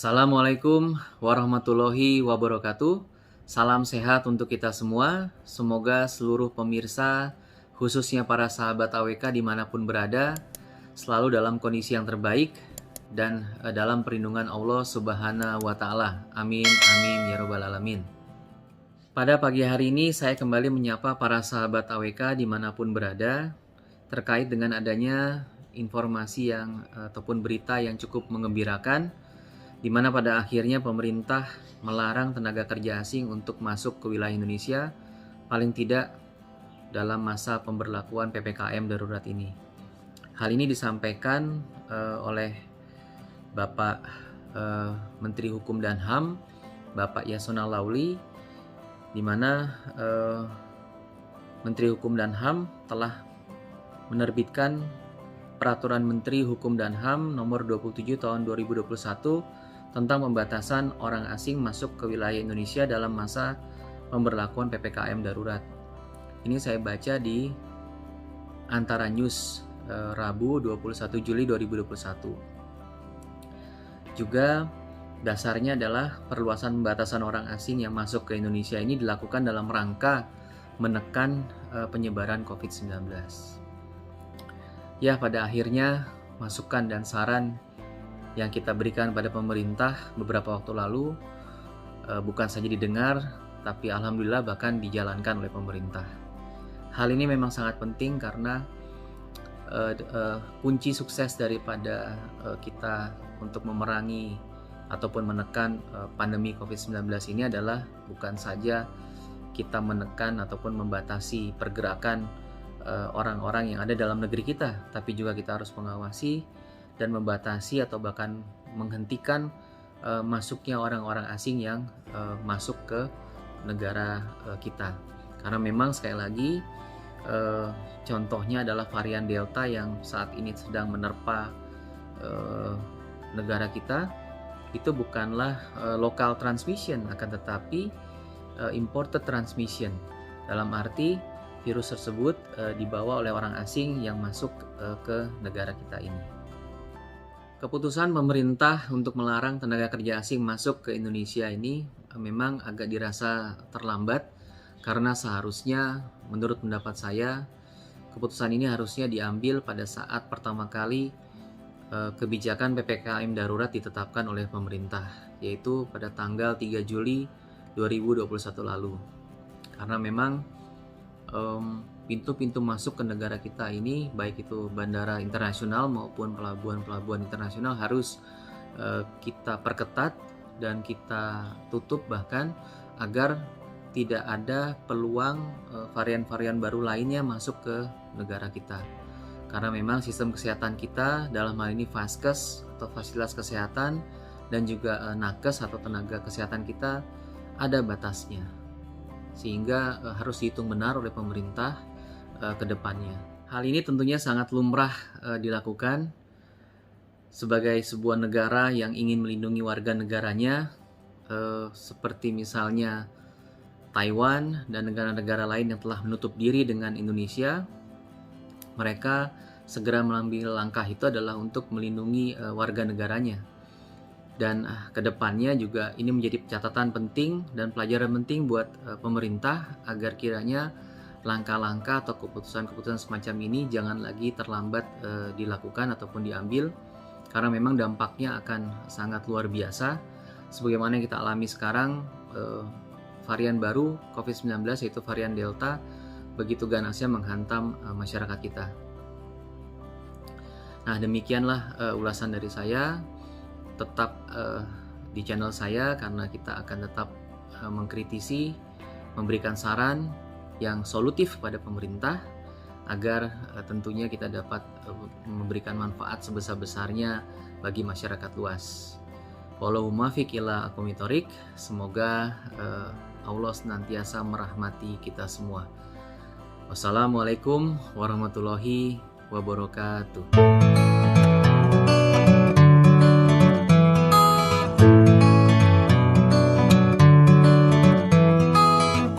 Assalamualaikum warahmatullahi wabarakatuh. Salam sehat untuk kita semua. Semoga seluruh pemirsa, khususnya para sahabat AWK dimanapun berada, selalu dalam kondisi yang terbaik dan dalam perlindungan Allah Subhanahu wa Ta'ala. Amin, amin, ya Rabbal 'Alamin. Pada pagi hari ini saya kembali menyapa para sahabat AWK dimanapun berada terkait dengan adanya informasi ataupun berita yang cukup mengembirakan, di mana pada akhirnya pemerintah melarang tenaga kerja asing untuk masuk ke wilayah Indonesia, paling tidak dalam masa pemberlakuan PPKM darurat ini. Hal ini disampaikan oleh Bapak Menteri Hukum dan HAM, Bapak Yasona Lauli, di mana Menteri Hukum dan HAM telah menerbitkan Peraturan Menteri Hukum dan HAM nomor 27 tahun 2021 tentang pembatasan orang asing masuk ke wilayah Indonesia dalam masa pemberlakuan PPKM darurat. Ini saya baca di Antara News Rabu 21 Juli 2021. Juga dasarnya adalah perluasan pembatasan orang asing yang masuk ke Indonesia ini dilakukan dalam rangka menekan penyebaran COVID-19. Ya, pada akhirnya masukan dan saran yang kita berikan pada pemerintah beberapa waktu lalu bukan saja didengar, tapi alhamdulillah bahkan dijalankan oleh pemerintah. Hal ini memang sangat penting karena kunci sukses daripada kita untuk memerangi ataupun menekan pandemi COVID-19 ini adalah bukan saja kita menekan ataupun membatasi pergerakan orang-orang yang ada dalam negeri kita, tapi juga kita harus mengawasi dan membatasi atau bahkan menghentikan masuknya orang-orang asing yang masuk ke negara kita. Karena memang sekali lagi contohnya adalah varian Delta yang saat ini sedang menerpa negara kita. Itu bukanlah local transmission, akan tetapi imported transmission, dalam arti virus tersebut dibawa oleh orang asing yang masuk ke negara kita ini. Keputusan pemerintah untuk melarang tenaga kerja asing masuk ke Indonesia ini memang agak dirasa terlambat, karena seharusnya menurut pendapat saya keputusan ini harusnya diambil pada saat pertama kali kebijakan PPKM darurat ditetapkan oleh pemerintah, yaitu pada tanggal 3 Juli 2021 lalu. Karena memang pintu-pintu masuk ke negara kita ini, baik itu bandara internasional maupun pelabuhan-pelabuhan internasional, harus kita perketat dan kita tutup bahkan agar tidak ada peluang varian-varian baru lainnya masuk ke negara kita. Karena memang sistem kesehatan kita, dalam hal ini Vaskes atau fasilitas kesehatan, dan juga Nakes atau tenaga kesehatan kita, ada batasnya, sehingga harus dihitung benar oleh pemerintah ke depannya. Hal ini tentunya sangat lumrah dilakukan sebagai sebuah negara yang ingin melindungi warga negaranya, seperti misalnya Taiwan dan negara-negara lain yang telah menutup diri dengan Indonesia. Mereka segera mengambil langkah itu adalah untuk melindungi warga negaranya. Dan ke depannya juga ini menjadi catatan penting dan pelajaran penting buat pemerintah agar kiranya langkah-langkah atau keputusan-keputusan semacam ini jangan lagi terlambat dilakukan ataupun diambil, karena memang dampaknya akan sangat luar biasa. Sebagaimana yang kita alami sekarang, varian baru COVID-19 yaitu varian Delta begitu ganasnya menghantam masyarakat kita. Nah, demikianlah ulasan dari saya. Tetap di channel saya, karena kita akan tetap mengkritisi, memberikan saran yang solutif pada pemerintah agar tentunya kita dapat memberikan manfaat sebesar-besarnya bagi masyarakat luas. Wallahu muwaffiq ila aqwamit thoriq. Semoga Allah senantiasa merahmati kita semua. Wassalamualaikum warahmatullahi wabarakatuh.